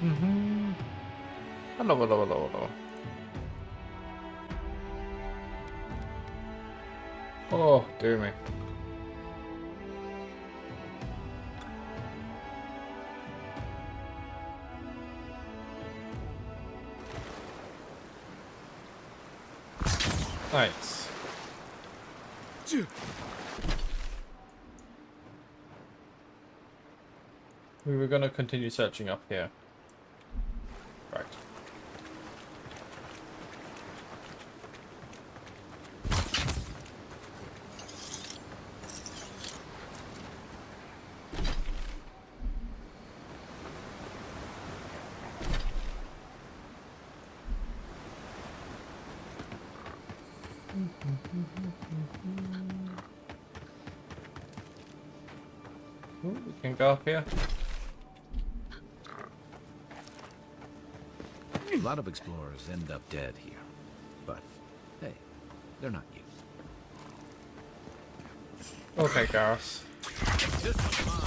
Mm-hmm. Hello, hello, hello, hello. Oh, dear me. Nice. We were gonna continue searching up here. Right. Ooh, we can go up here. A lot of explorers end up dead here. But, hey, they're not you. Okay, Garrus. This one's mine.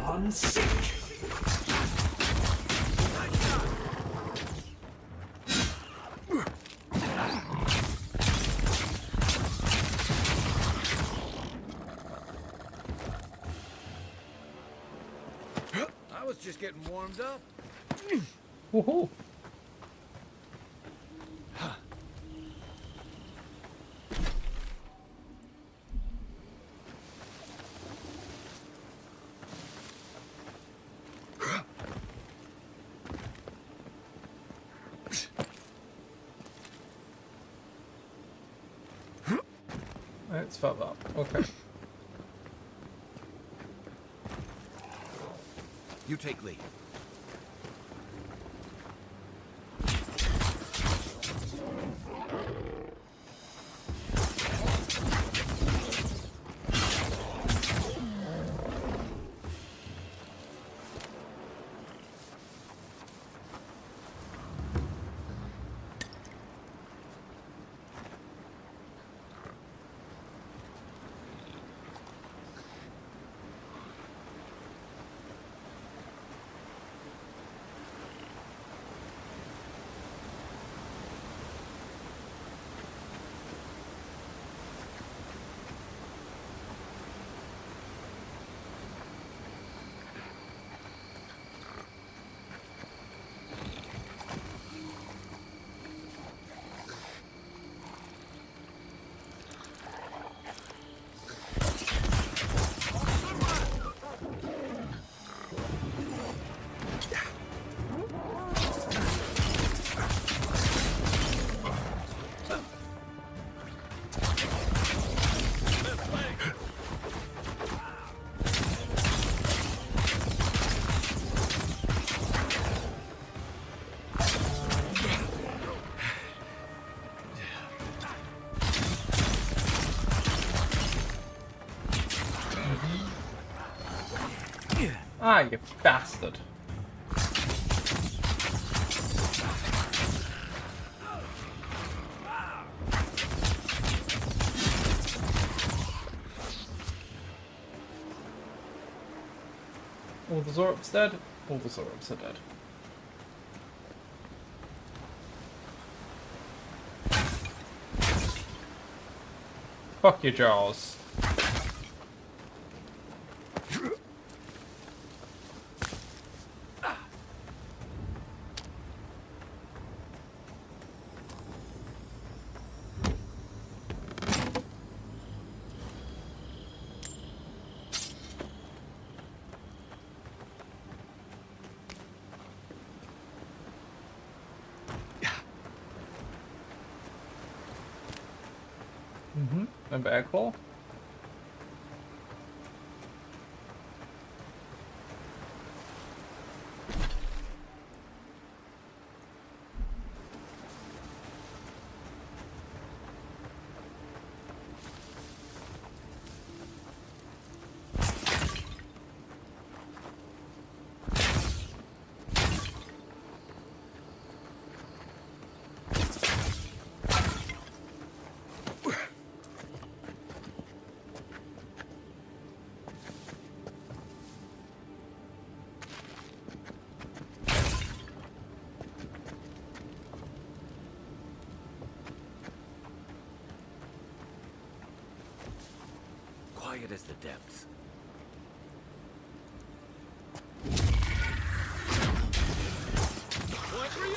On sick. I was just getting warmed up. Woohoo! It's further up. Okay. You take lead. Ah, you bastard. All the Zorups dead? All the Zorups are dead. Fuck your jaws. And bear claw. wide as the depths. One for you!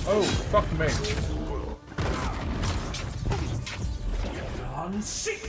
Oh, fuck me. On sick.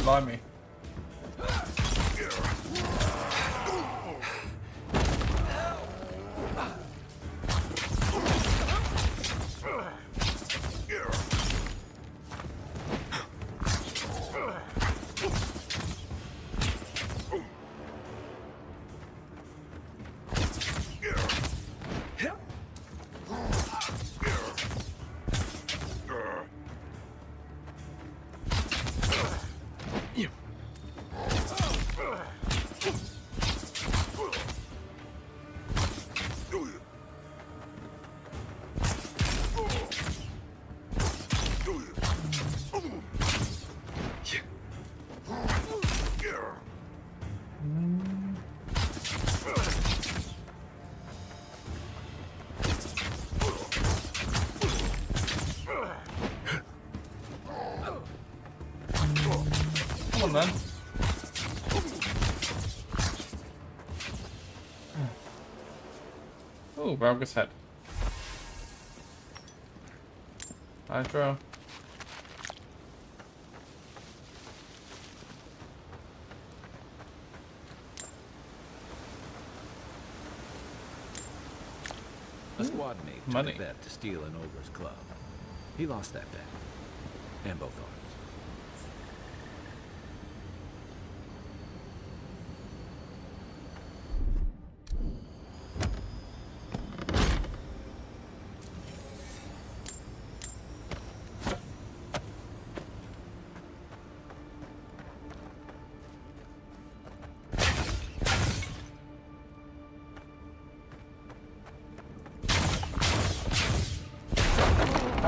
Blimey. Come on, then. Oh, Valga's head. Hydra. A squad mate took Money. a bet to steal an ogre's club. He lost that bet. And both arms.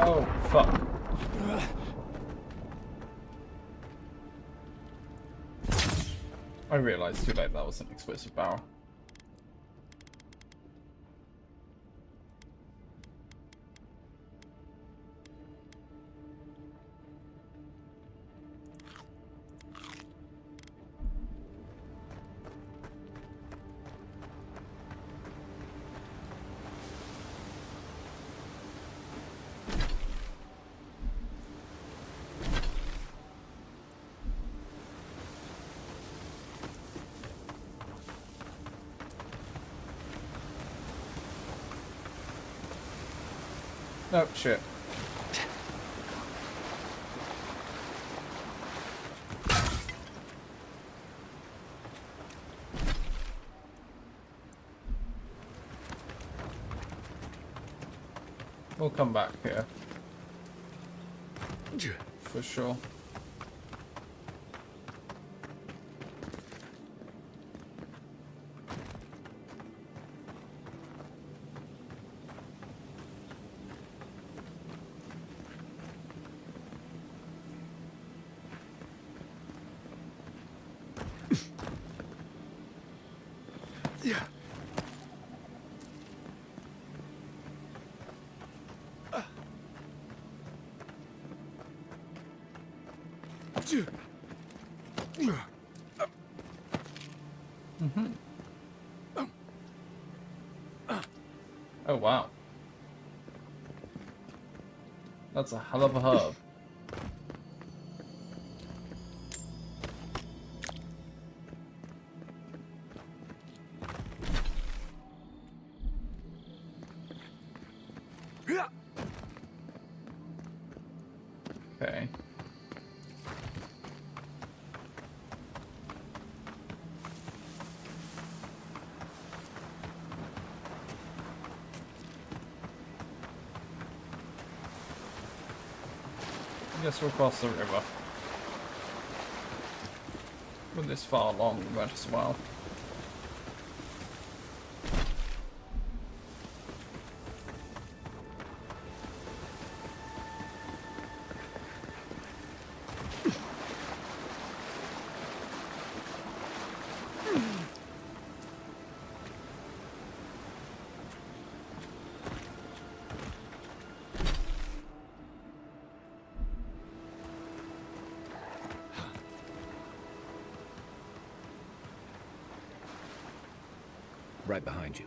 Oh, fuck. I realised too late that was an explosive barrel. Oh, shit. We'll come back here. For sure. Yeah. Oh, wow. That's a hell of a herb. Okay. I guess we'll cross the river. We're this far along, we might as well. Right behind you.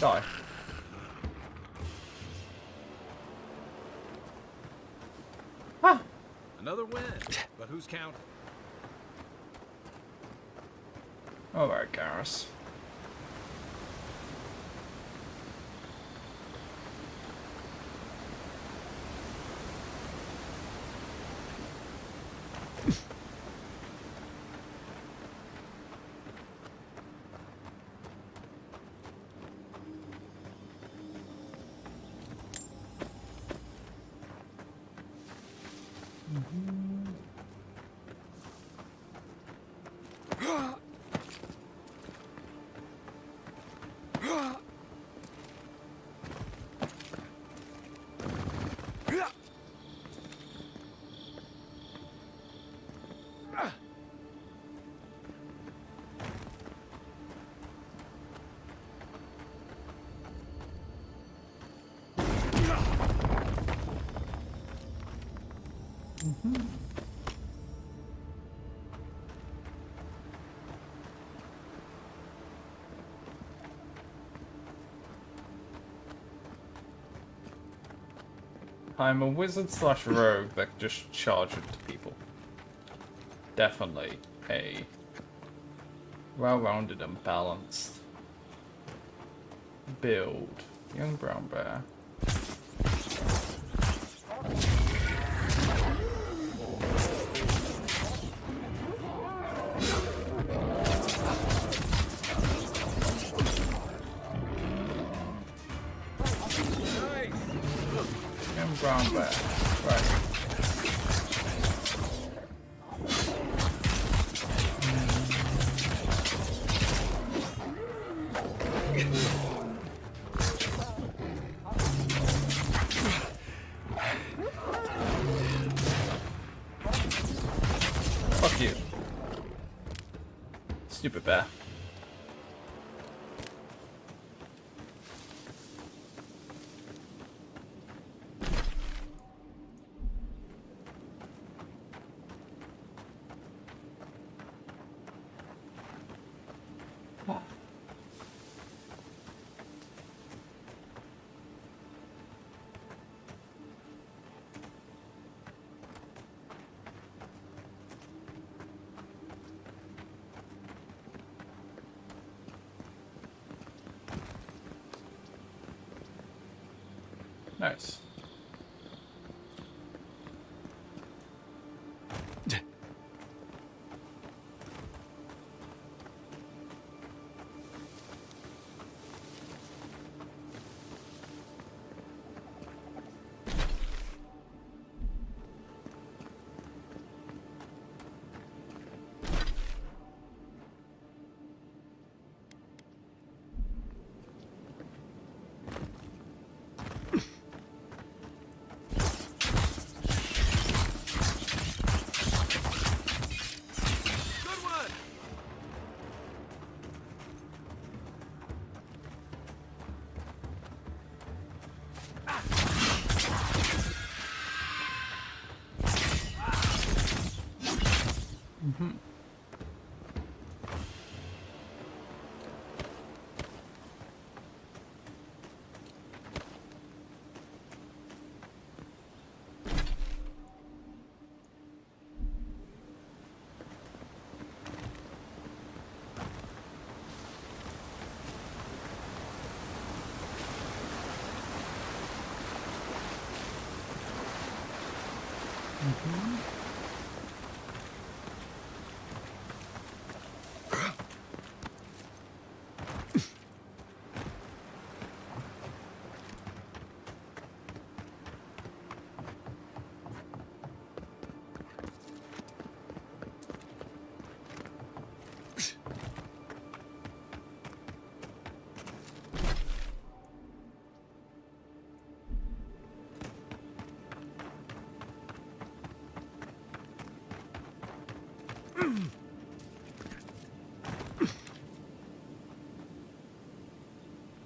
Die. Ah! Another win, but who's counting? Alright, Garrus. I'm a wizard slash rogue that just charge into people. Definitely a well-rounded and balanced build. Young brown bear. Young brown bear. Right. Fuck you. Stupid bear. Nice.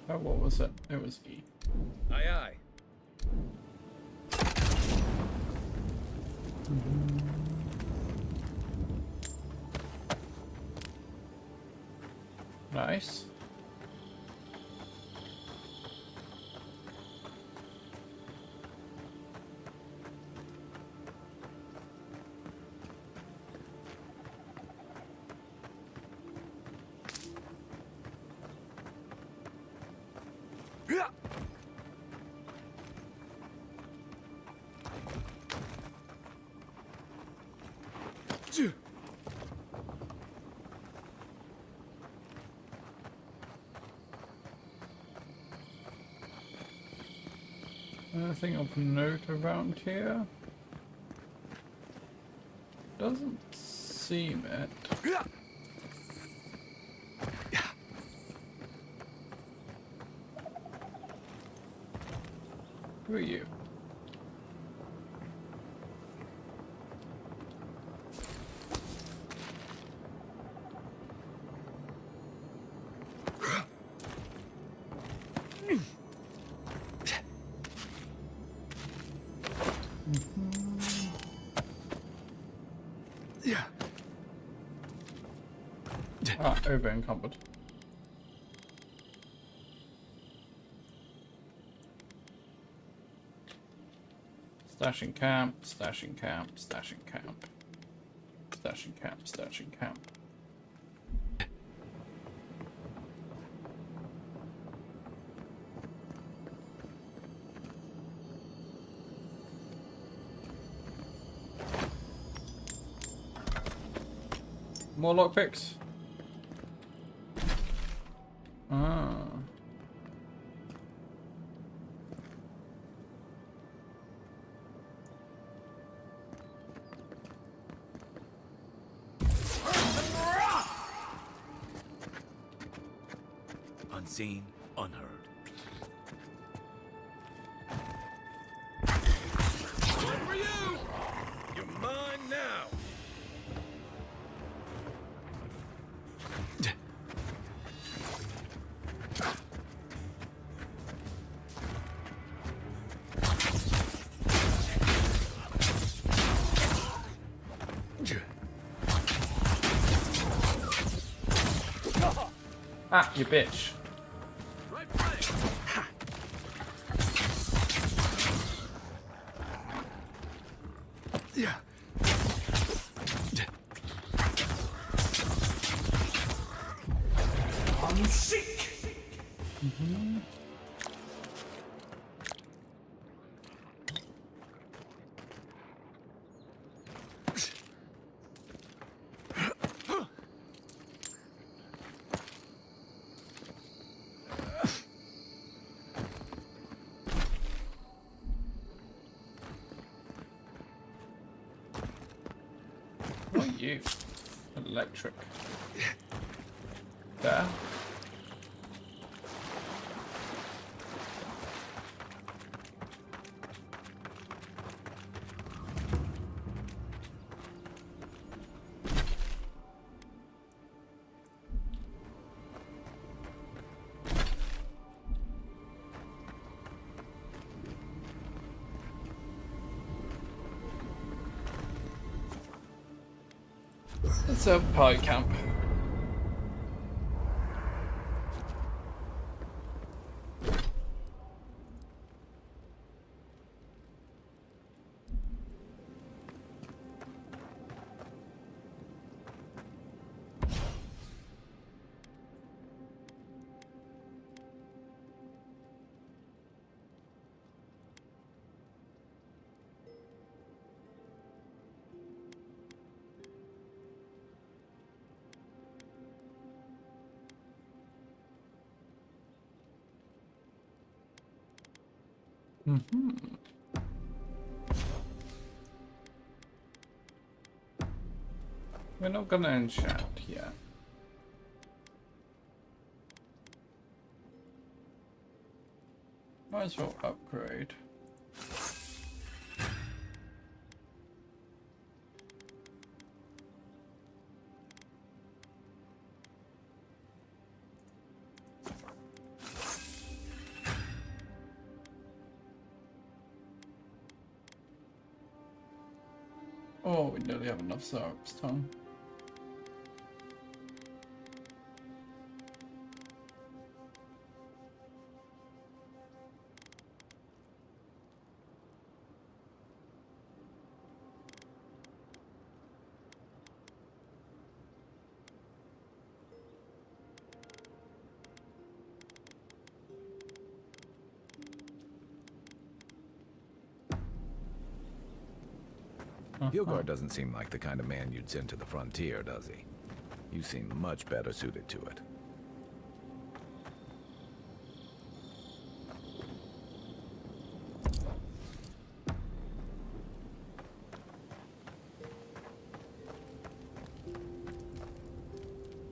Oh, what was it? It was E. Aye, aye. Nice. Yeah. Anything of note around here? Doesn't seem it. Yeah. Who are you? Yeah. Ah, over encumbered. Stashing camp, stashing camp, stashing camp. Stashing camp, stashing camp. More lockpicks. Ah. Unseen, unheard. One for you! You're mine now! Ah, you bitch. Right place! Yeah. I'm sick! What are you? Electric. There. It's a party camp. We're not gonna enchant yet. Might as well upgrade. Oh, we nearly have enough syrups, Tom. Hilgard doesn't seem like the kind of man you'd send to the frontier, does he? You seem much better suited to it.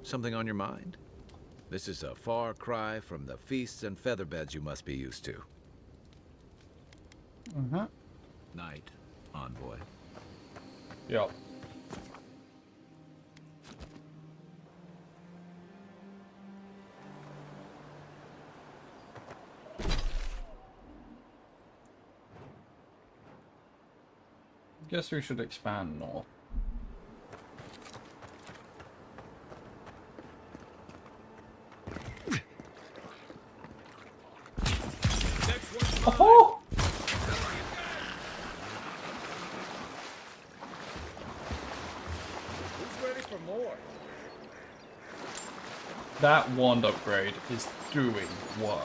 Something on your mind? This is a far cry from the feasts and featherbeds you must be used to. Knight, envoy. Yep. Guess we should expand north. Oh! Who's ready for more? That wand upgrade is doing work.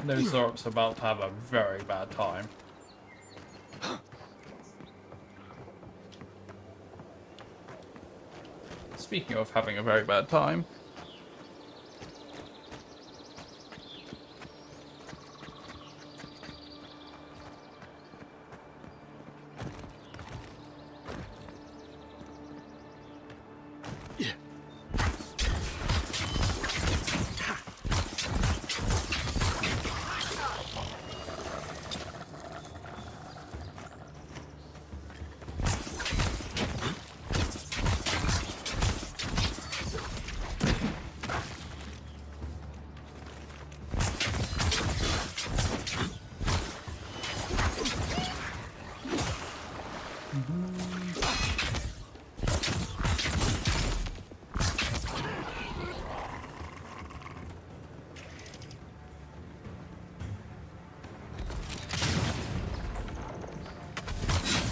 Those Zorp's about to have a very bad time. Speaking of having a very bad time.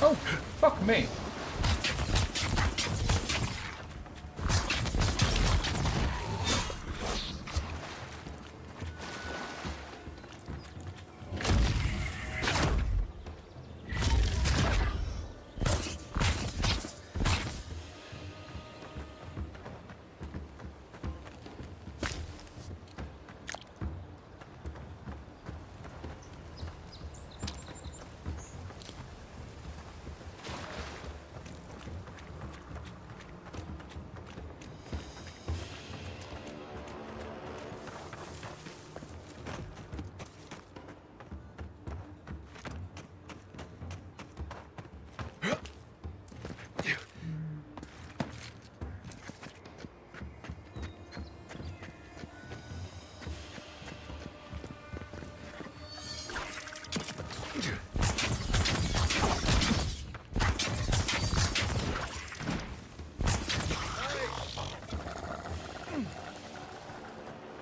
Oh, fuck me.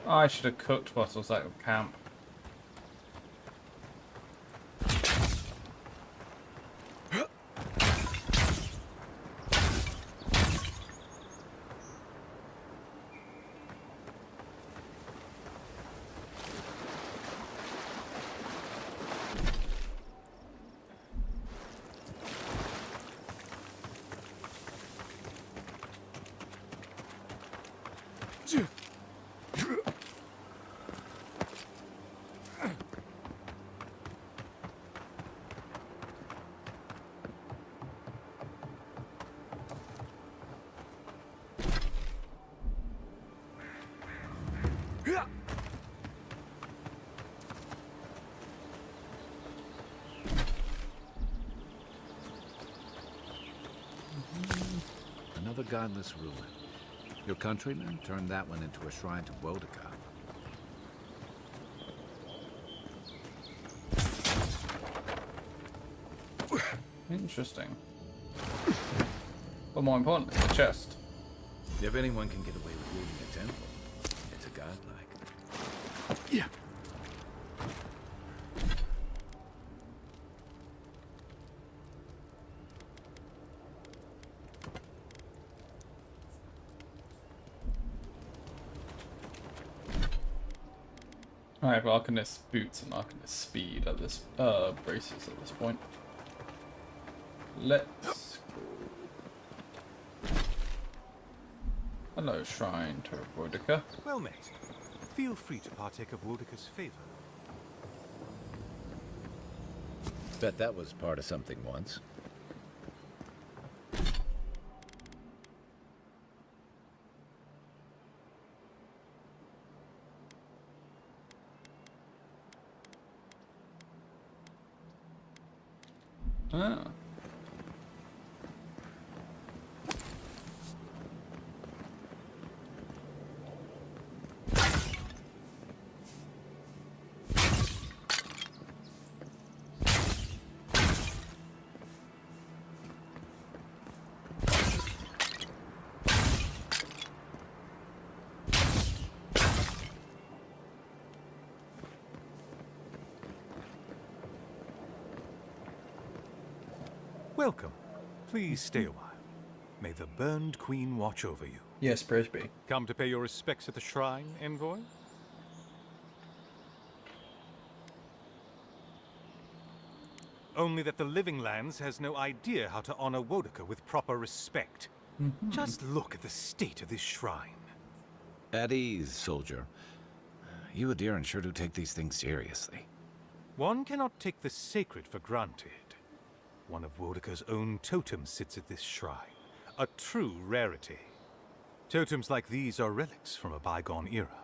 Oh, I should have cooked whilst I was at camp. Another godless ruin. Your countrymen turned that one into a shrine to Wodika. Interesting. But more importantly, the chest. If anyone can get away with looting a temple, it's a godlike. Yeah. I have Arcanist boots and Arcanist speed at this braces at this point. Let's go. Hello, Shrine to Wodika. Well met. Feel free to partake of Wodika's favor. Bet that was part of something once. Ah. Welcome. Please stay a while. May the Burned Queen watch over you. Yes, Brisby. Come to pay your respects at the shrine, envoy? Only that the Living Lands has no idea how to honor Wodika with proper respect. Just look at the state of this shrine. At ease, soldier. You Adiran sure do take these things seriously. One cannot take the sacred for granted. One of Wodika's own totems sits at this shrine. A true rarity. Totems like these are relics from a bygone era.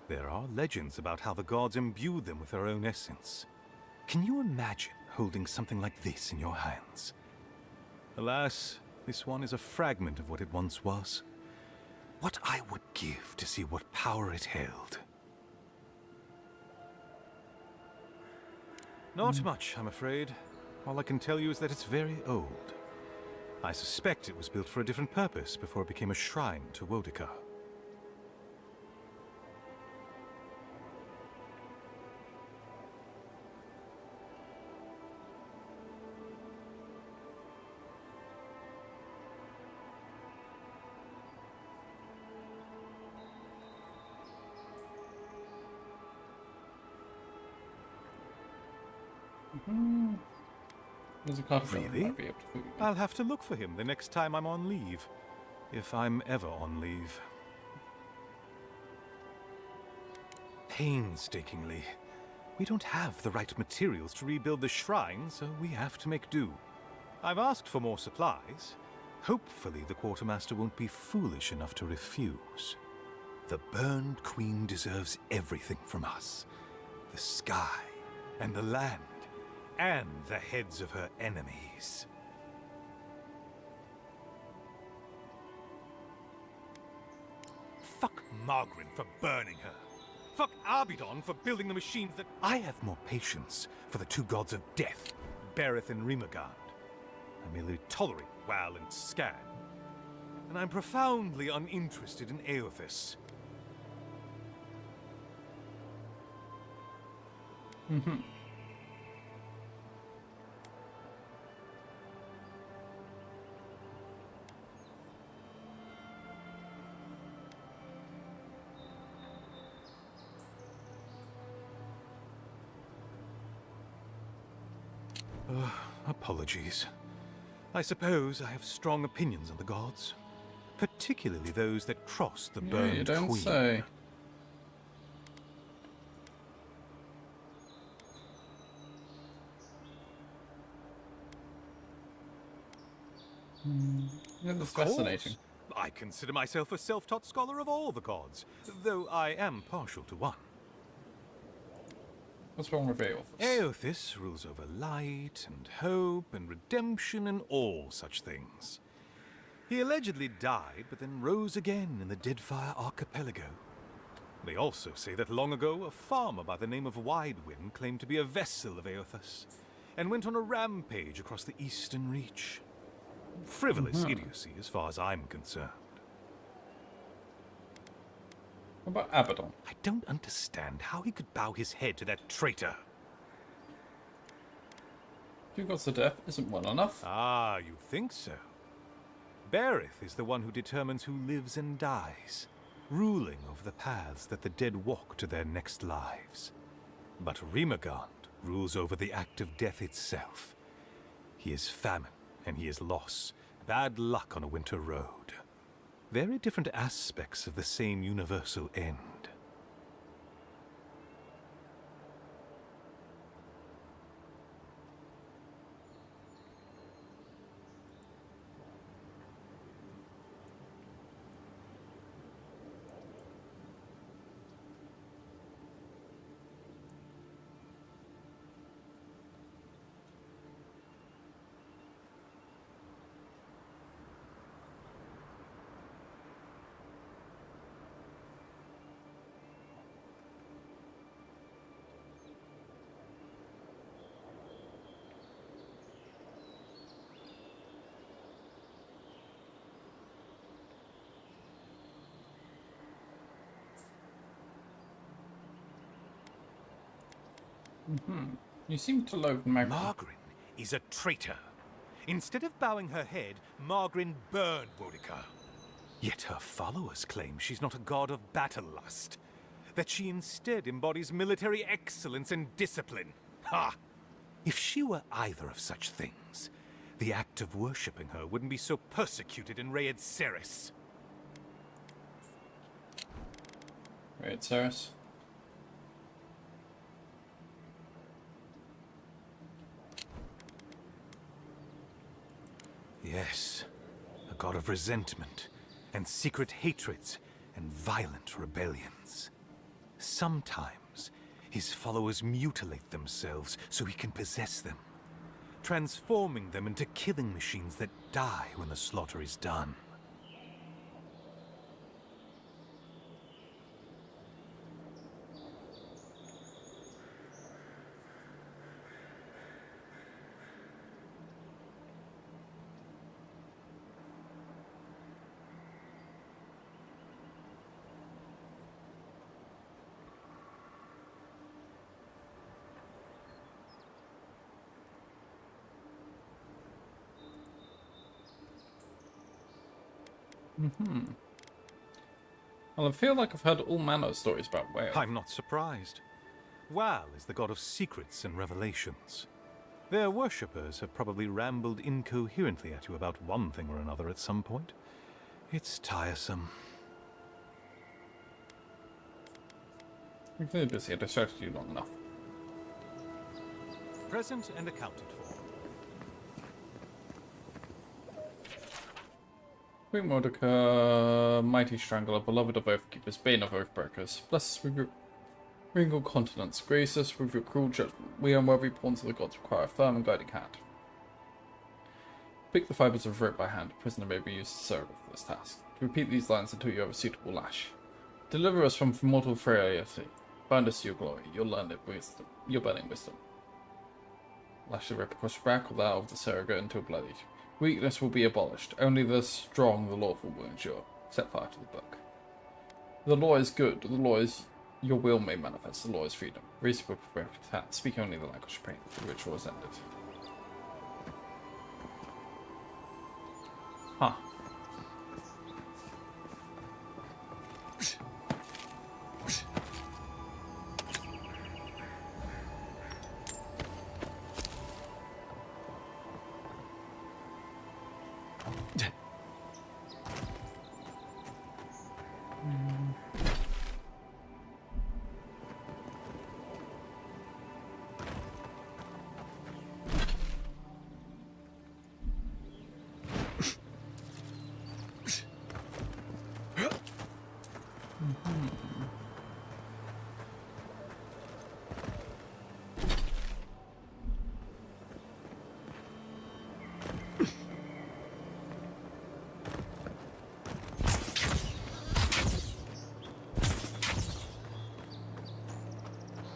There are legends about how the gods imbued them with their own essence. Can you imagine holding something like this in your hands? Alas, this one is a fragment of what it once was. What I would give to see what power it held. Not much, I'm afraid. All I can tell you is that it's very old. I suspect it was built for a different purpose before it became a shrine to Wodika. There's a card for Really? might be able to. I'll have to look for him the next time I'm on leave. If I'm ever on leave. Painstakingly. We don't have the right materials to rebuild the shrine, so we have to make do. I've asked for more supplies. Hopefully the quartermaster won't be foolish enough to refuse. The Burned Queen deserves everything from us. The sky, and the land, and the heads of her enemies. Fuck Margaret for burning her. Fuck Arbidon for building the machines that... I have more patience for the two gods of death, Bereth and Rimagard. I merely tolerate Wal and Scan. And I'm profoundly uninterested in Aothis. Mm-hmm. Apologies. I suppose I have strong opinions on the gods, particularly those that cross the Yeah, burned you don't queen. say. Yeah, that's Of course. fascinating. I consider myself a self-taught scholar of all the gods, though I am partial to one. What's wrong with Aeolus? Aeothis rules over light and hope and redemption and all such things. He allegedly died, but then rose again in the Deadfire Archipelago. They also say that long ago, a farmer by the name of Widewind claimed to be a vessel of Aeothus, and went on a rampage across the Eastern Reach. Frivolous idiocy as far as I'm concerned. What about Abaddon? I don't understand how he could bow his head to that traitor. Two gods of death isn't one enough. Ah, you think so? Berith is the one who determines who lives and dies, ruling over the paths that the dead walk to their next lives. But Rimagant rules over the act of death itself. He is famine, and he is loss, bad luck on a winter road. Very different aspects of the same universal end. You seem to loathe Magrin. Margarin is a traitor. Instead of bowing her head, Margarin burned Boudica. Yet her followers claim she's not a god of battle lust, that she instead embodies military excellence and discipline. Ha! If she were either of such things, the act of worshipping her wouldn't be so persecuted in Rayed Ceres. Right, Ceres. Yes, a god of resentment, and secret hatreds, and violent rebellions. Sometimes, his followers mutilate themselves so he can possess them, transforming them into killing machines that die when the slaughter is done. Well, I feel like I've heard all manner of stories about Whale. I'm not surprised. Wal is the god of secrets and revelations. Their worshippers have probably rambled incoherently at you about one thing or another at some point. It's tiresome. I'm very busy. I distracted you long enough. Present and accounted for. Queen Mordecai, mighty strangler, beloved of oathkeepers, bane of oathbreakers, bless us with your regal continence, grace us with your cruel judgment. We unworthy pawns of the gods require a firm and guiding hand. Pick the fibers of rope by hand. A prisoner may be used as a surrogate for this task. Repeat these lines until you have a suitable lash. Deliver us from mortal frailty. Bind us to your glory, your learned wisdom, your burning wisdom. Lash the rope across your back or that of the surrogate until bloodied. Weakness will be abolished. Only the strong, the lawful will endure. Set fire to the book. The law is good. The law is Your will may manifest. The law is freedom. Raise your tat. Speak only the language of pain. The ritual is ended. Huh.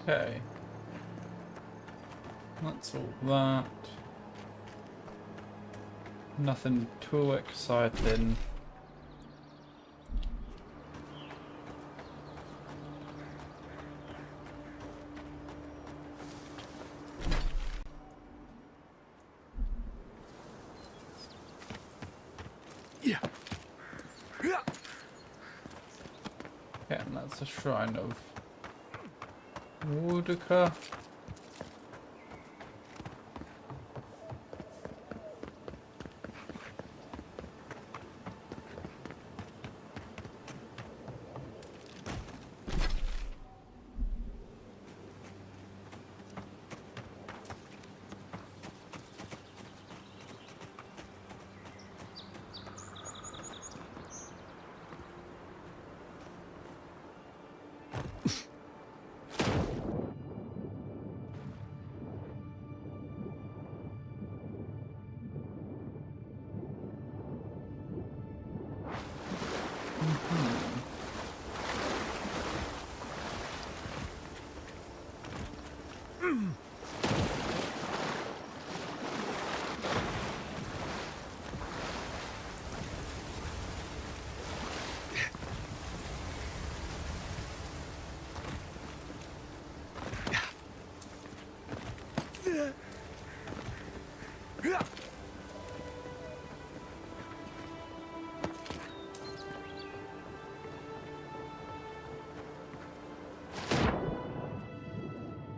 Okay. That's all that. Nothing too exciting. Yeah. Okay, and that's a shrine of Woodaka.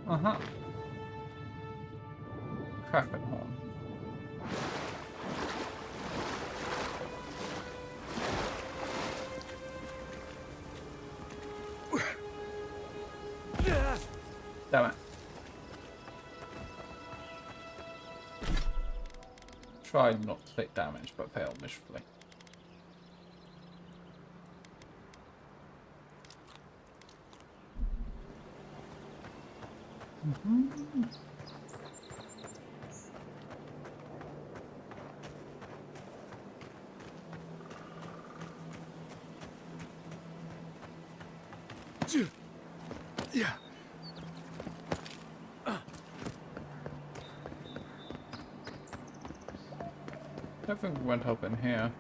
Uh-huh. Kraken horn. Damn it. Tried not to take damage, but failed miserably. Yeah. I don't think we went up in here.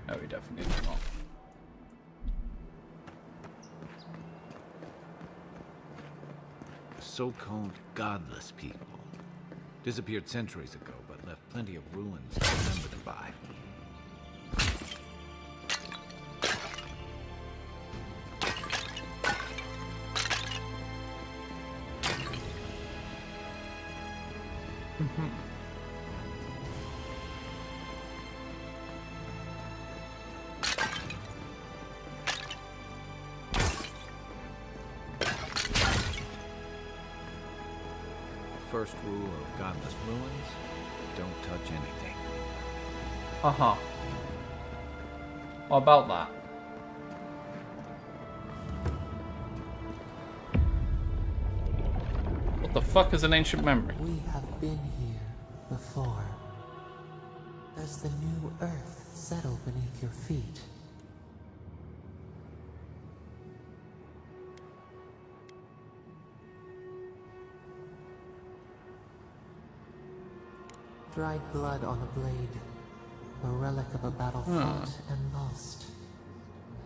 No, we definitely did not. So-called godless people. Disappeared centuries ago, but left plenty of ruins to remember them by. First rule of godless ruins, don't touch anything. Uh-huh. What about that? What the fuck is an ancient memory? We have been here before. Does the new earth settle beneath your feet? Dried blood on a blade, a relic of a battle fought and lost,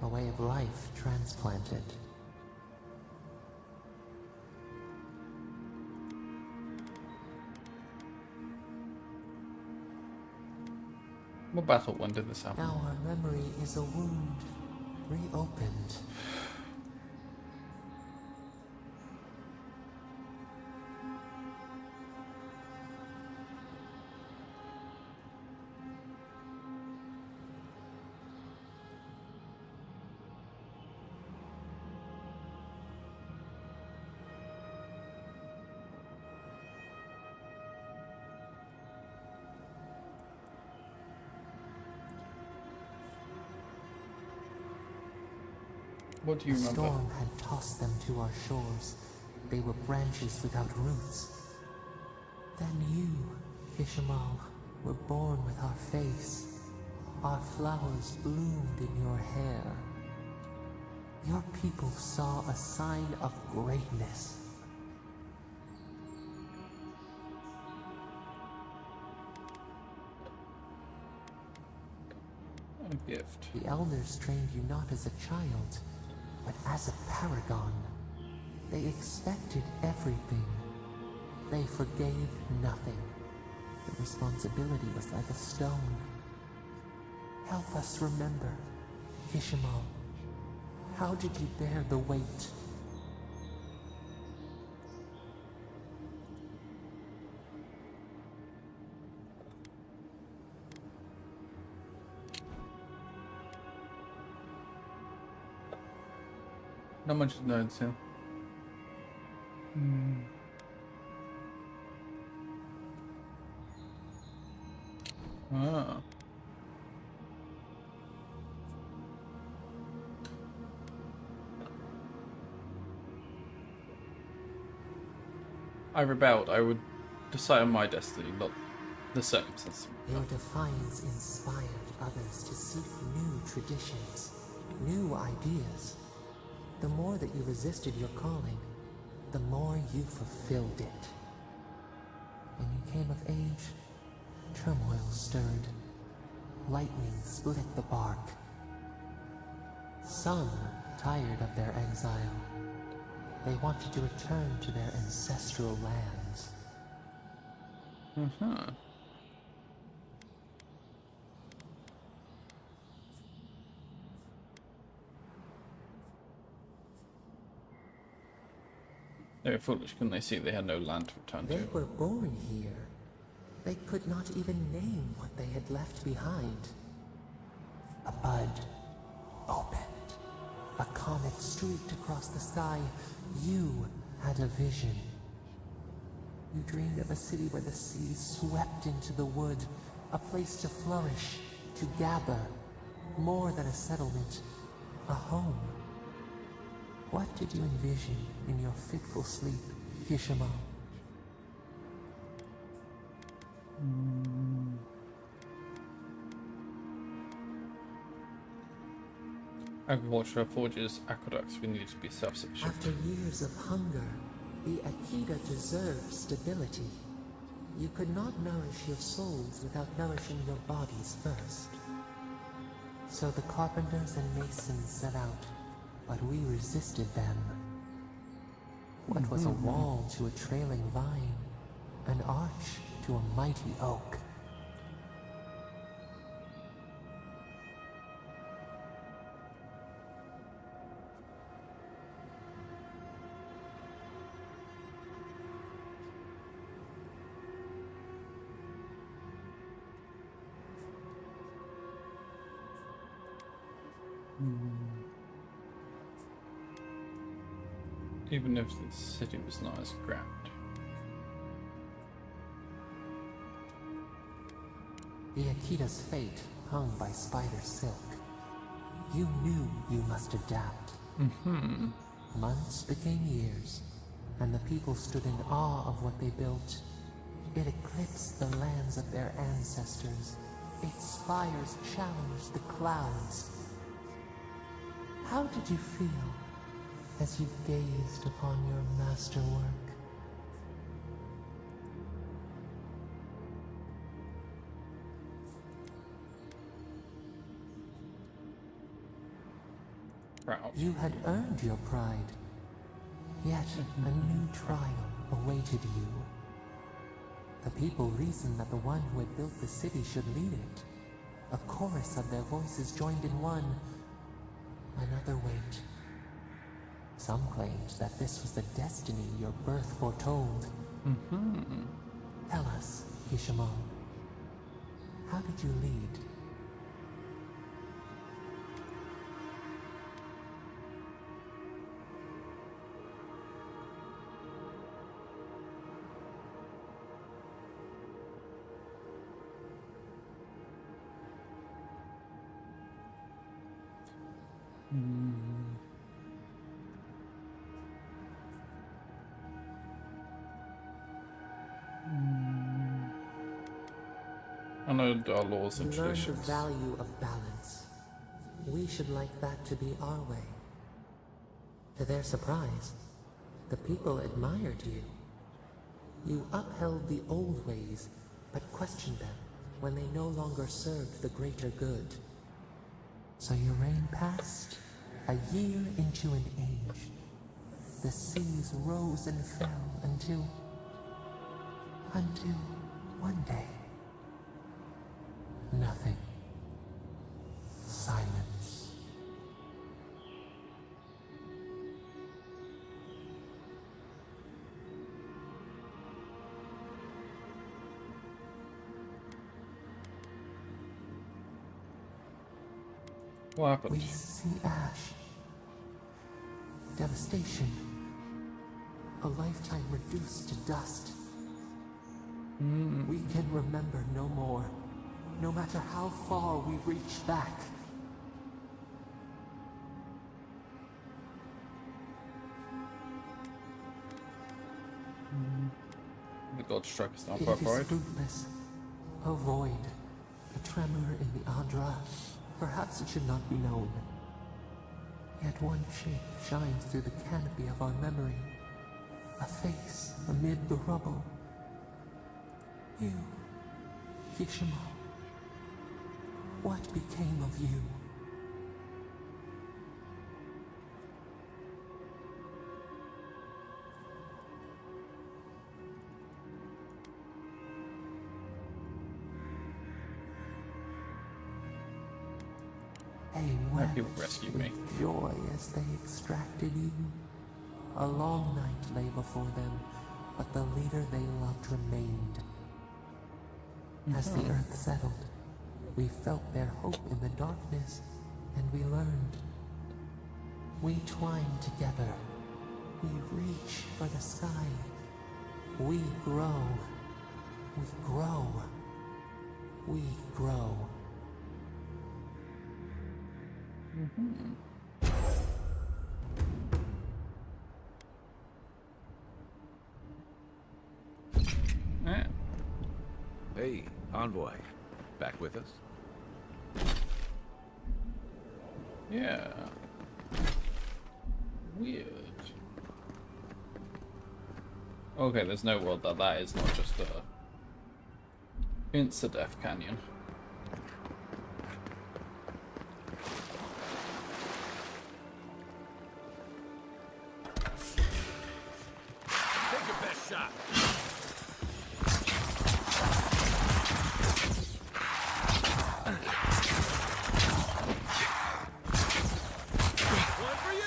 a way of life transplanted. What battle? When did this happen? Now our memory is a wound reopened. What do you The remember? storm had tossed them to our shores. They were branches without roots. Then you, Kishimal, were born with our face. Our flowers bloomed in your hair. Your people saw a sign of greatness. A gift. The elders trained you not as a child, but as a paragon. They expected everything. They forgave nothing. The responsibility was like a stone. Help us remember, Kishimal. How did you bear the weight? Not much is known still. Ah. I rebelled. I would decide on my destiny, not the circumstances. Your defiance inspired others to seek new traditions, new ideas. The more that you resisted your calling, the more you fulfilled it. When you came of age, turmoil stirred. Lightning split the bark. Some, tired of their exile, they wanted to return to their ancestral lands. They were foolish, couldn't they see they had no land to return They to? were born here. They could not even name what they had left behind. A bud opened. A comet streaked across the sky. You had a vision. You dreamed of a city where the sea swept into the wood, a place to flourish, to gather, more than a settlement, a home. What did you envision in your fitful sleep, Kishimal? Agriculture, forges, aqueducts, we need to be self-sufficient. After years of hunger, the Akita deserve stability. You could not nourish your souls without nourishing your bodies first. So the carpenters and masons set out, but we resisted them. What was a wall to a trailing vine, an arch to a mighty oak? Even if the city was not as grand. The Akita's fate hung by spider silk. You knew you must adapt. Months became years, and the people stood in awe of what they built. It eclipsed the lands of their ancestors. Its spires challenged the clouds. How did you feel as you gazed upon your masterwork? Proud. You had earned your pride, yet a new trial awaited you. The people reasoned that the one who had built the city should lead it, A chorus of their voices joined in one. Another wait. Some claimed that this was the destiny your birth foretold. Tell us, Kishamon, how did you lead? I know our laws and You learned the traditions. value of balance. We should like that to be our way. To their surprise, the people admired you. You upheld the old ways, but questioned them when they no longer served the greater good. So your reign passed, a year into an age. The seas rose and fell until one day. Nothing. Silence. What happened? We see ash. Devastation. A lifetime reduced to dust. We can remember no more, no matter how far we reach back. The god struck us down It for is pride. fruitless. A void. A tremor in the Andra. Perhaps it should not be known. Yet one shape shines through the canopy of our memory. A face amid the rubble. You, Kishima. What became of you? They My wept people rescued me. with joy as they extracted you. A long night lay before them, but the leader they loved remained. As the earth settled, we felt their hope in the darkness, and we learned. We twine together. We reach for the sky. We grow. We grow. We grow. Yeah. Hey, Envoy. Back with us? Yeah. Weird. Okay, there's no world that is not just a insta-death canyon. Take your best shot. One for you.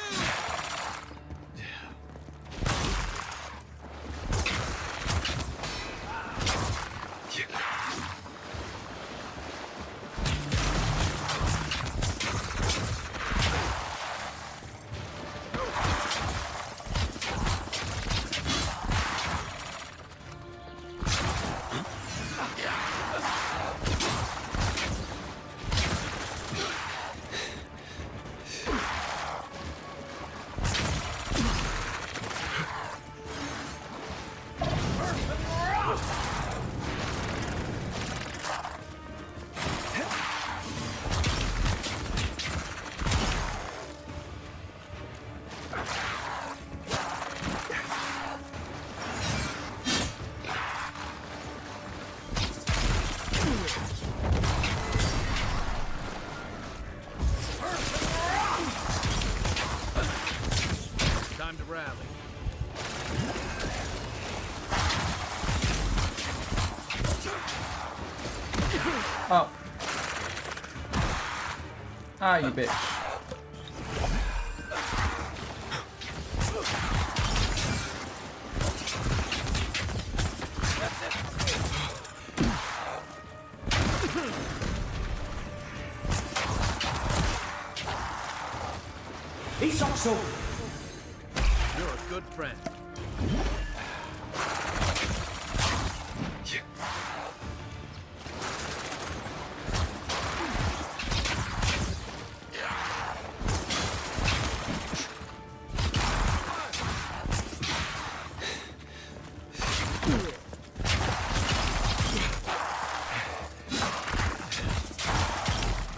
Time to rally. Oh. Ah, you bitch. He's also... You're a good friend.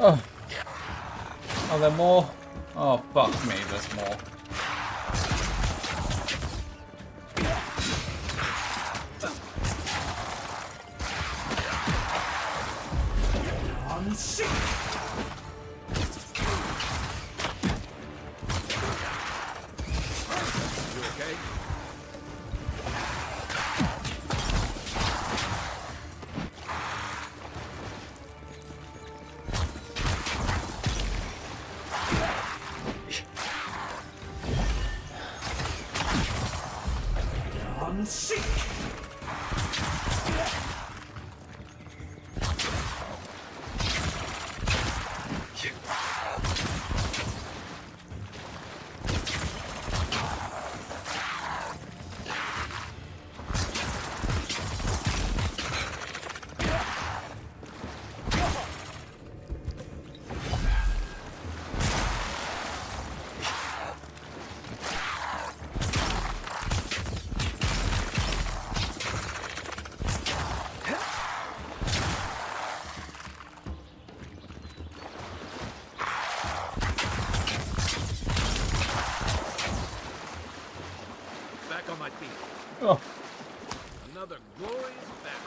Oh. Are there more? Oh, fuck me, there's more. You okay? Back on my feet. Oh. Another glorious battle.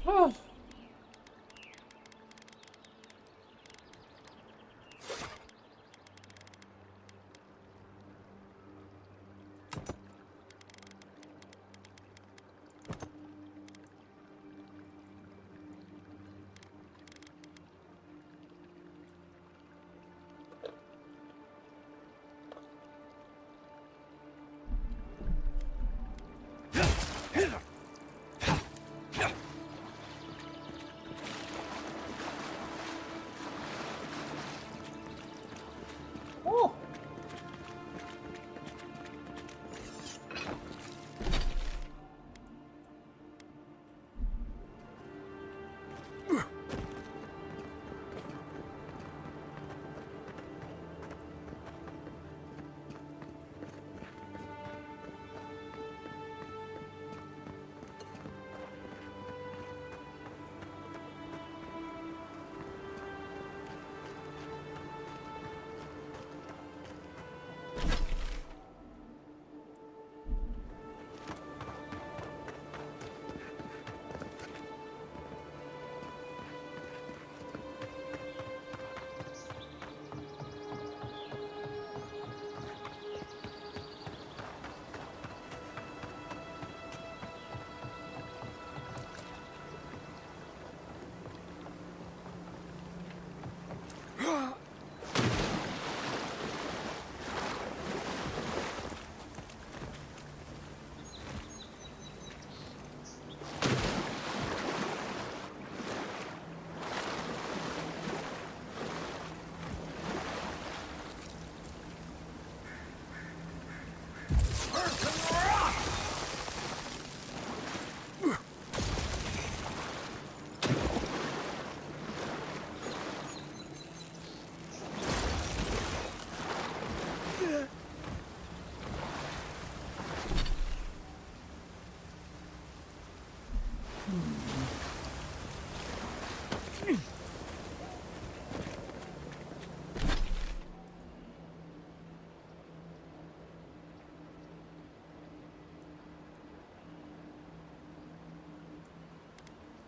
Oh. Oh.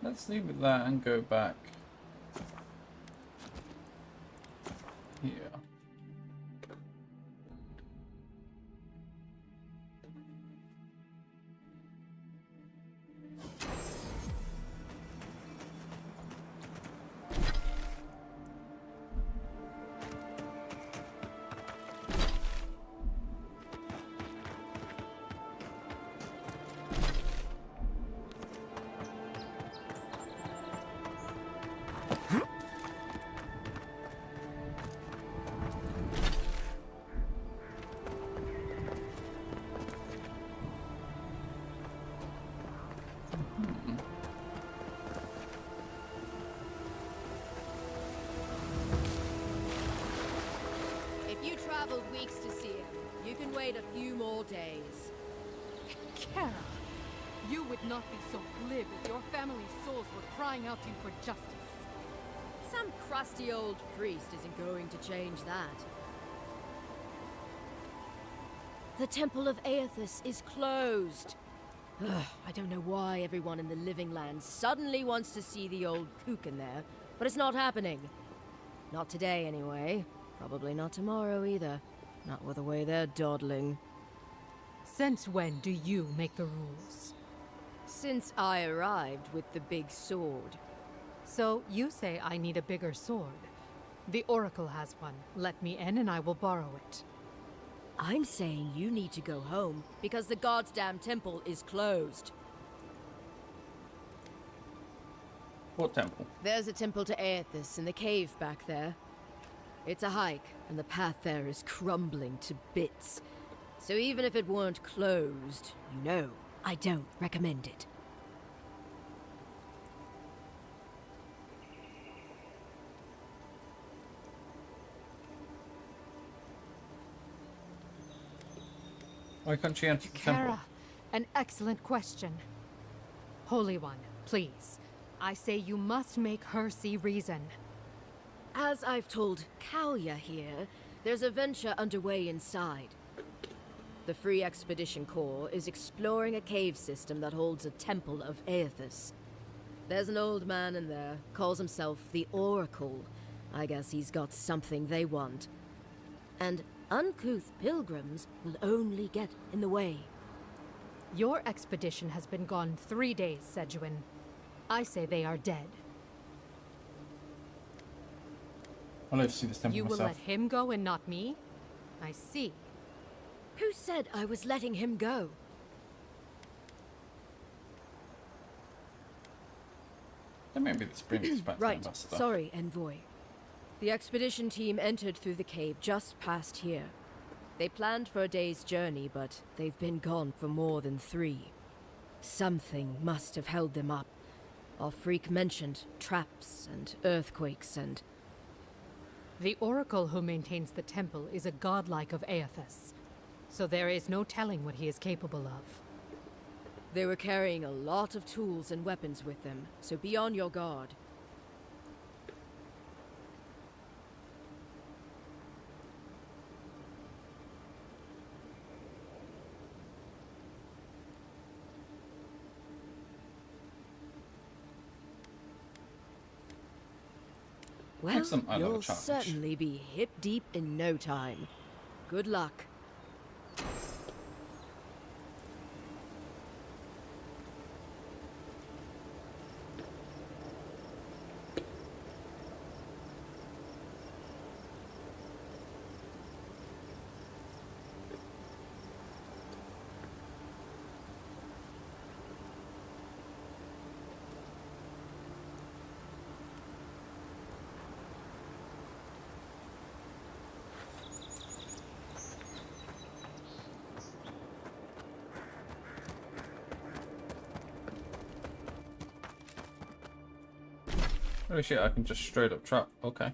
Let's leave it there and go back here. If you traveled weeks to see him, you can wait a few more days. Kara, you would not be so glib if your family's souls were crying out to you for justice. Some crusty old priest isn't going to change that. The Temple of Aethys is closed. Ugh, I don't know why everyone in the Living Land suddenly wants to see the old kook in there, but it's not happening. Not today, anyway. Probably not tomorrow either. Not with the way they're dawdling. Since when do you make the rules? Since I arrived with the big sword. So you say I need a bigger sword. The Oracle has one. Let me in and I will borrow it. I'm saying you need to go home because the goddamn temple is closed. What temple? There's a temple to Aethys in the cave back there. It's a hike, and the path there is crumbling to bits. So even if it weren't closed, you know, I don't recommend it. Why can't she enter the temple? Kara, an excellent question. Holy One, please. I say you must make her see reason. As I've told Kalya here, there's a venture underway inside. The Free Expedition Corps is exploring a cave system that holds a temple of Aethys. There's an old man in there, calls himself the Oracle. I guess he's got something they want. And uncouth pilgrims will only get in the way. Your expedition has been gone 3 days, Sejuan. I say they are dead. I'll never see this temple You will myself. let him go and not me? I see. Who said I was letting him go? Then maybe this brings us back to the Right, ambassador. sorry, Envoy. The expedition team entered through the cave just past here. They planned for a day's journey, but they've been gone for more than 3. Something must have held them up. Our freak mentioned traps and earthquakes and... The Oracle who maintains the temple is a godlike of Aethys, so there is no telling what he is capable of. They were carrying a lot of tools and weapons with them, so be on your guard. Well, Excellent, I love a you'll challenge. certainly be hip deep in no time. Good luck. Oh shit, I can just straight up trap. Okay.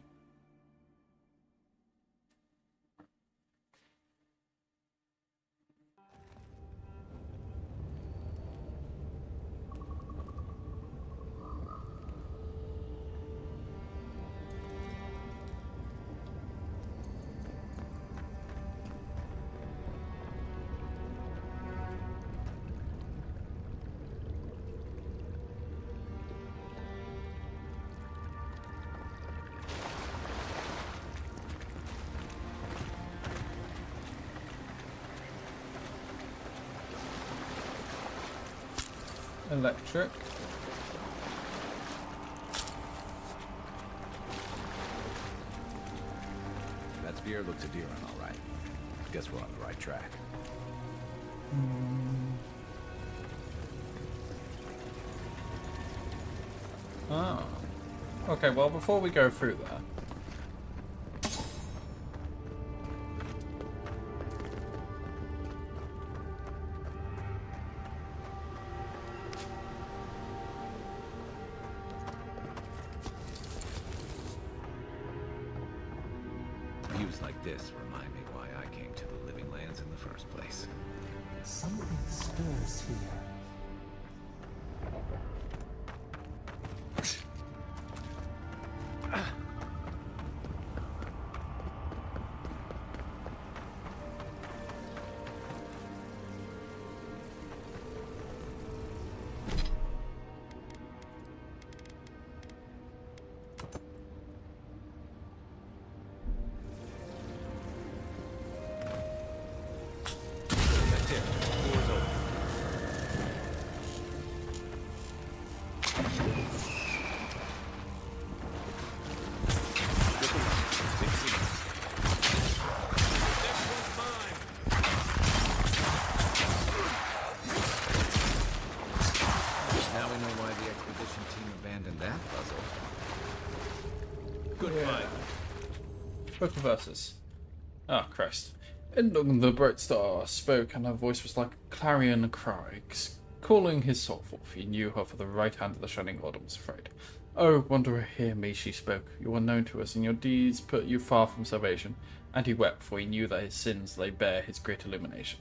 Electric. That spear looks adherent, all right. Guess we're on the right track. Oh. Okay, well, before we go through there. Views like this remind me why I came to the Living Lands in the first place. Something stirs here. That's it. Door's open. Next one's mine. Now we know why the expedition team abandoned that puzzle. Good fight. Book of Verses. Ah, Christ. Endung the bright star spoke, and her voice was like a clarion cry, calling his soul forth. He knew her for the right hand of the shining god and was afraid. Oh, wanderer, hear me, she spoke. You are known to us, and your deeds put you far from salvation. And he wept, for he knew that his sins lay bare his great illumination.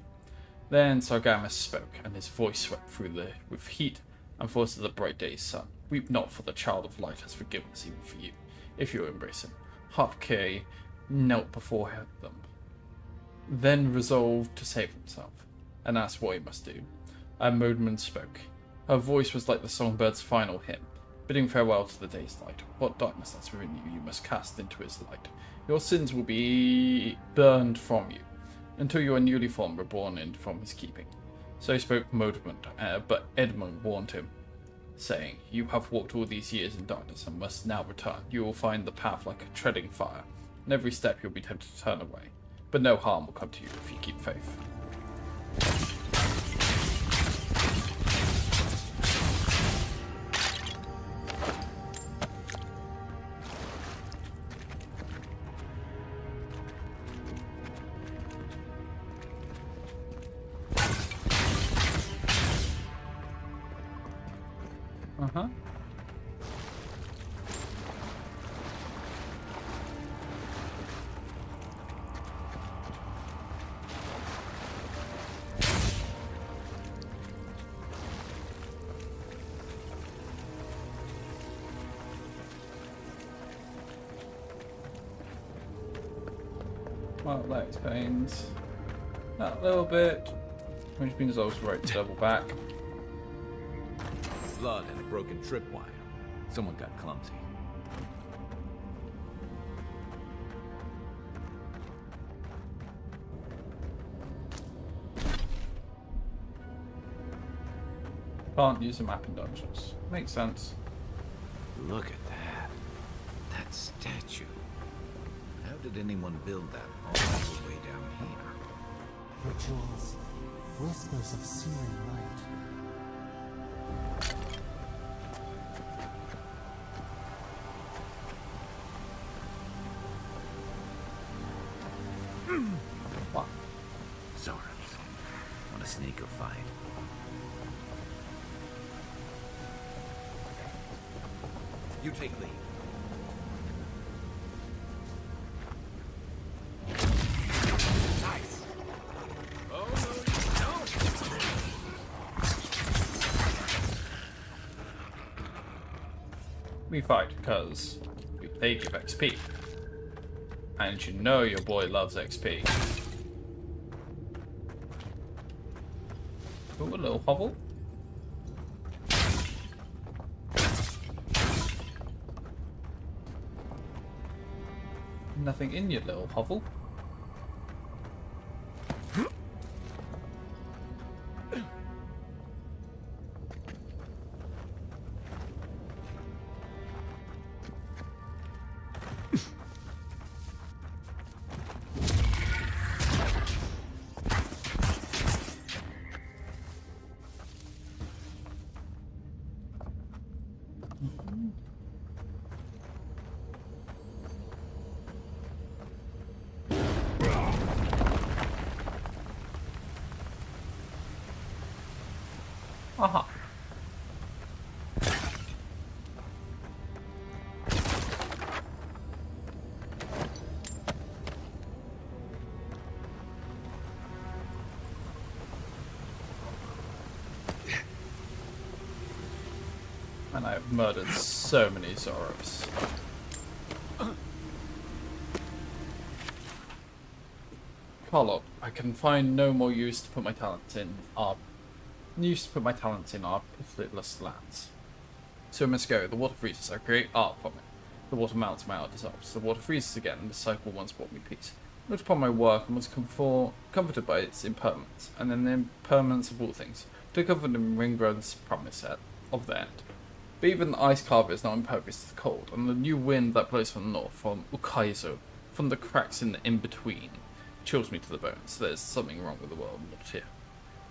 Then Sargamas spoke, and his voice swept through with heat and force of the bright day's sun. Weep not, for the child of light has forgiveness even for you, if you embrace him. Harpkay knelt before them, then resolved to save himself, and asked what he must do. And Modman spoke. Her voice was like the songbird's final hymn, bidding farewell to the day's light. What darkness that's within you, you must cast into his light. Your sins will be burned from you, until you are newly formed, reborn in from his keeping. So spoke Modman, but Edmund warned him, saying, You have walked all these years in darkness and must now return. You will find the path like a treading fire, and every step you'll be tempted to turn away. But no harm will come to you if you keep faith. Uh-huh. Well, that explains that little bit, which means I was right to double back. Blood and a broken tripwire. Someone got clumsy. Can't use a map in dungeons. Makes sense. Look at that. That statue. How did anyone build that all the way down here? Rituals, whispers of searing light. What? Sorrows. Want to sneak or fight? You take lead. Nice. Oh, no, you don't. We fight because they give XP. And you know your boy loves XP. Ooh, a little hovel. Nothing in your little hovel. Aha. And I have murdered so many Zoros. Carlot, I can find no more use to put my talents in our pitiless lands. So I must go. The water freezes. I create art from it. The water melts, my art dissolves. The water freezes again, and the cycle once brought me peace. I looked upon my work and was comforted by its impermanence, and in the impermanence of all things, took comfort in Ringgrove's promise of the end. But even the ice carver is now impervious to the cold, and the new wind that blows from the north, from Ukaizo, from the cracks in the in-between, chills me to the bones. There's something wrong with the world, not here.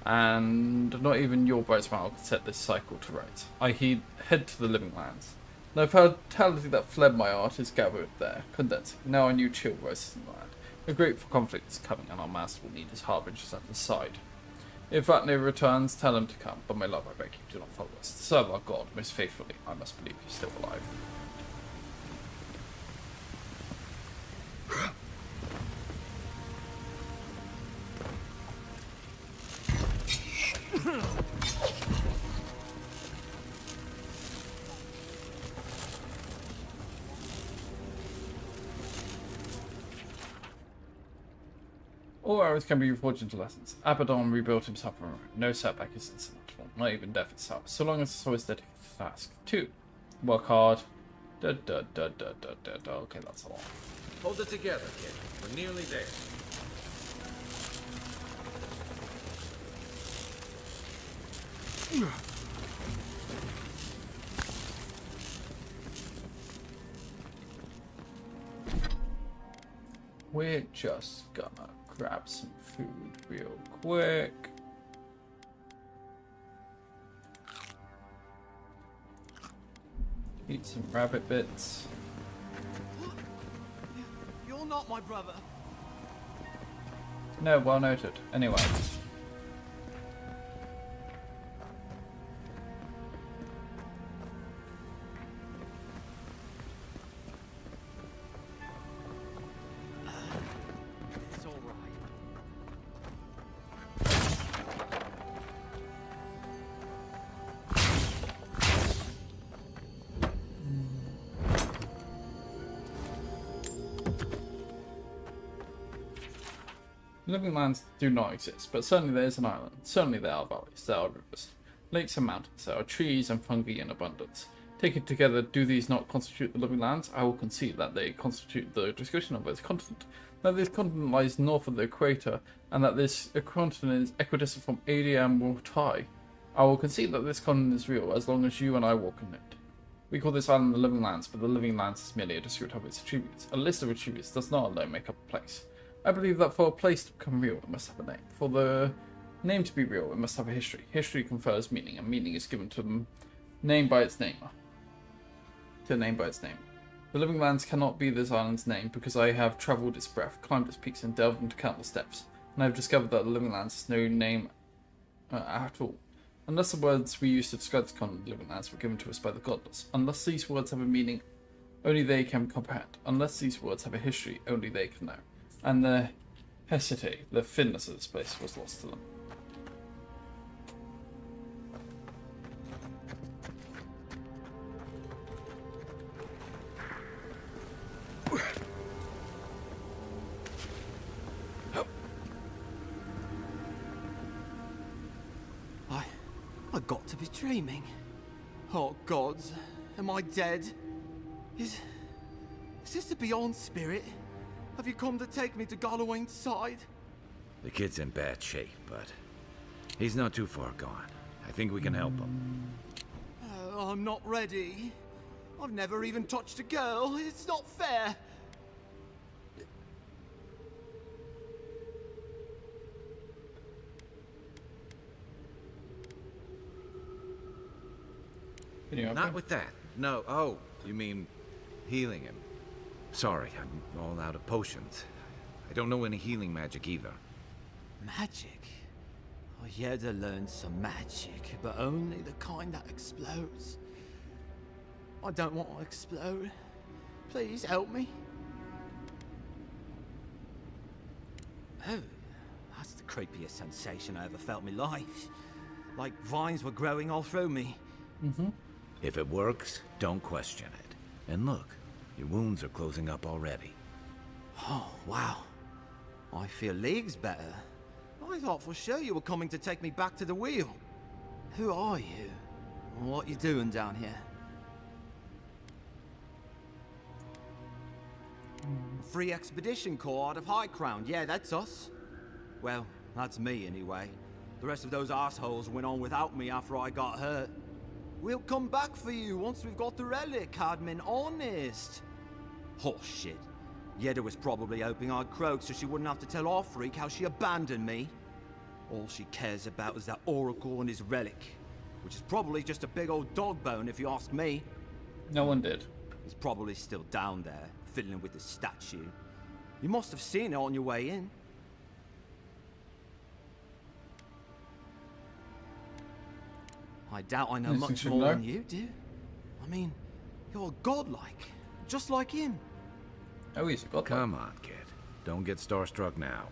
And not even your bright smile can set this cycle to rights. I head to the living lands. The fatality that fled my art is gathered there, condensing. Now a new chill rises in the land. A great conflict is coming, and our master will need his harbingers at his side. If Vatne returns, tell him to come, but my love, I beg you, do not follow us. To serve our God most faithfully, I must believe he's still alive. All arrows can be reforged into lessons. Abaddon rebuilt himself from ruin. No setback is insurmountable, not even death itself, so long as the soul is dedicated to the task. 2. Work hard. Okay, that's a lot. Hold it together, kid. We're nearly there. We're just gonna grab some food real quick. Eat some rabbit bits. You're not my brother. No, well noted. Anyway. It's all right. Living lands do not exist, but certainly there is an island. Certainly there are valleys, there are rivers, lakes and mountains, there are trees and fungi in abundance. Taken together, do these not constitute the living lands? I will concede that they constitute the description of this continent. That this continent lies north of the equator, and that this continent is equidistant from ADM or Tai. I will concede that this continent is real, as long as you and I walk in it. We call this island the living lands, but the living lands is merely a description of its attributes. A list of attributes does not alone make up a place. I believe that for a place to become real, it must have a name. For the name to be real, it must have a history. History confers meaning, and meaning is given to the name by its namer. To a name by its name. The living lands cannot be this island's name because I have travelled its breadth, climbed its peaks, and delved into countless depths, and I have discovered that the living lands has no name at all. Unless the words we use to describe this continent, the living lands, were given to us by the godless. Unless these words have a meaning, only they can comprehend. Unless these words have a history, only they can know. And the Hesite, the thinness of this place, was lost to them. I got to be dreaming. Oh gods, am I dead? Is this the Beyond Spirit? Have you come to take me to Gallowayne's side? The kid's in bad shape, but he's not too far gone. I think we can help him. I'm not ready. I've never even touched a girl. It's not fair. Can you help Not me? with that. No. Oh, you mean healing him. Sorry, I'm all out of potions. I don't know any healing magic either. Magic? I had to learn some magic, but only the kind that explodes. I don't want to explode. Please help me. Oh, that's the creepiest sensation I ever felt in my life. Like vines were growing all through me. If it works, don't question it. And look, your wounds are closing up already. Oh, wow. I feel leagues better. I thought for sure you were coming to take me back to the wheel. Who are you? What you doing down here? Free Expedition Corps out of High Crown. Yeah, that's us. Well, that's me anyway. The rest of those assholes went on without me after I got hurt. We'll come back for you once we've got the relic, Cadman, honest. Oh, shit. Yeda was probably hoping I'd croak so she wouldn't have to tell our freak how she abandoned me. All she cares about is that Oracle and his relic, which is probably just a big old dog bone if you ask me. No one did. He's probably still down there, fiddling with the statue. You must have seen it on your way in. I doubt I know Yes, you much should more know. than you do. I mean, you're godlike, just like him. Oh, he's a godlike. Come on, kid. Don't get starstruck now.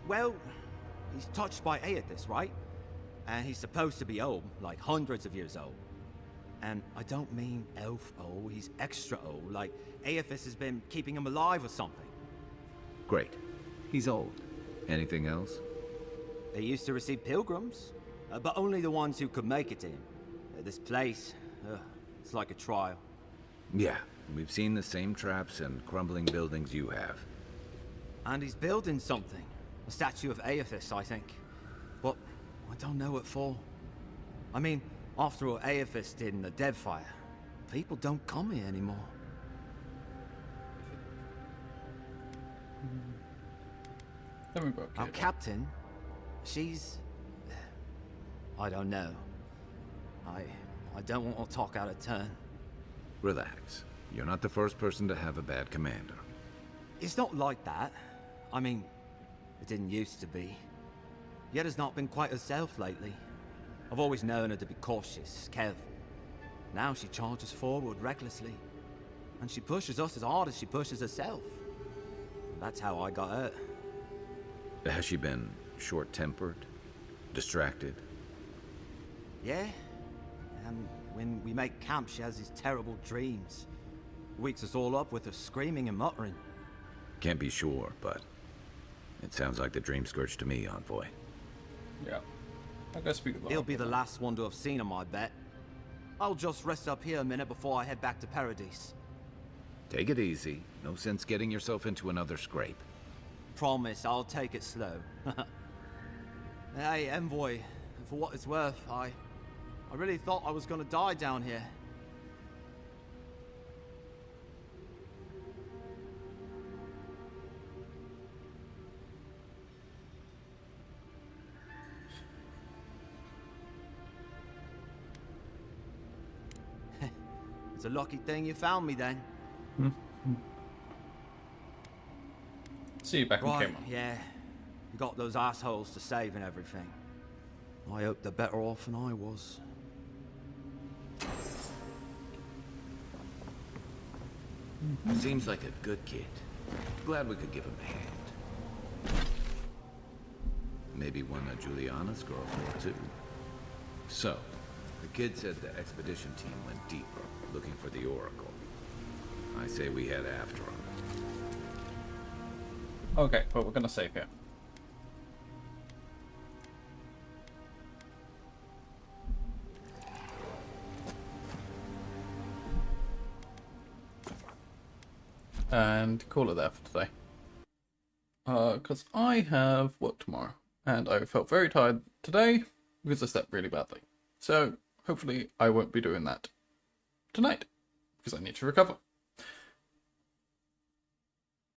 Well, he's touched by Aethys, right? And he's supposed to be old, like hundreds of years old. And I don't mean elf old, he's extra old, like Aethys has been keeping him alive or something. Great. He's old. Anything else? They used to receive pilgrims, but only the ones who could make it to him. This place, it's like a trial. Yeah, we've seen the same traps and crumbling buildings you have. And he's building something. A statue of Aethys, I think. But I don't know what for. I mean, after all Aethys did in the Deadfire, people don't come here anymore. Then we broke Our it. captain, she's... I don't know. I don't want to talk out of turn. Relax. You're not the first person to have a bad commander. It's not like that. I mean, it didn't used to be. Yeda's not been quite herself lately. I've always known her to be cautious, careful. Now she charges forward recklessly. And she pushes us as hard as she pushes herself. That's how I got hurt. Has she been short-tempered? Distracted? Yeah? And when we make camp, she has these terrible dreams. Wakes us all up with her screaming and muttering. Can't be sure, but it sounds like the dream scourge to me, Envoy. Yeah. I guess we could. He'll be the last one to have seen him, I bet. I'll just rest up here a minute before I head back to Paradise. Take it easy. No sense getting yourself into another scrape. Promise, I'll take it slow. Hey, Envoy, for what it's worth, I really thought I was gonna die down here. It's a lucky thing you found me then. See you back in Right, Cameron. yeah. You got those assholes to save and everything. I hope they're better off than I was. Seems like a good kid. Glad we could give him a hand. Maybe one of Juliana's girlfriend, too. So, the kid said the expedition team went deeper, looking for the Oracle. I say we head after him. Okay, but we're gonna save here. And call it there for today. Because I have work tomorrow, and I felt very tired today because I slept really badly. So hopefully I won't be doing that tonight because I need to recover.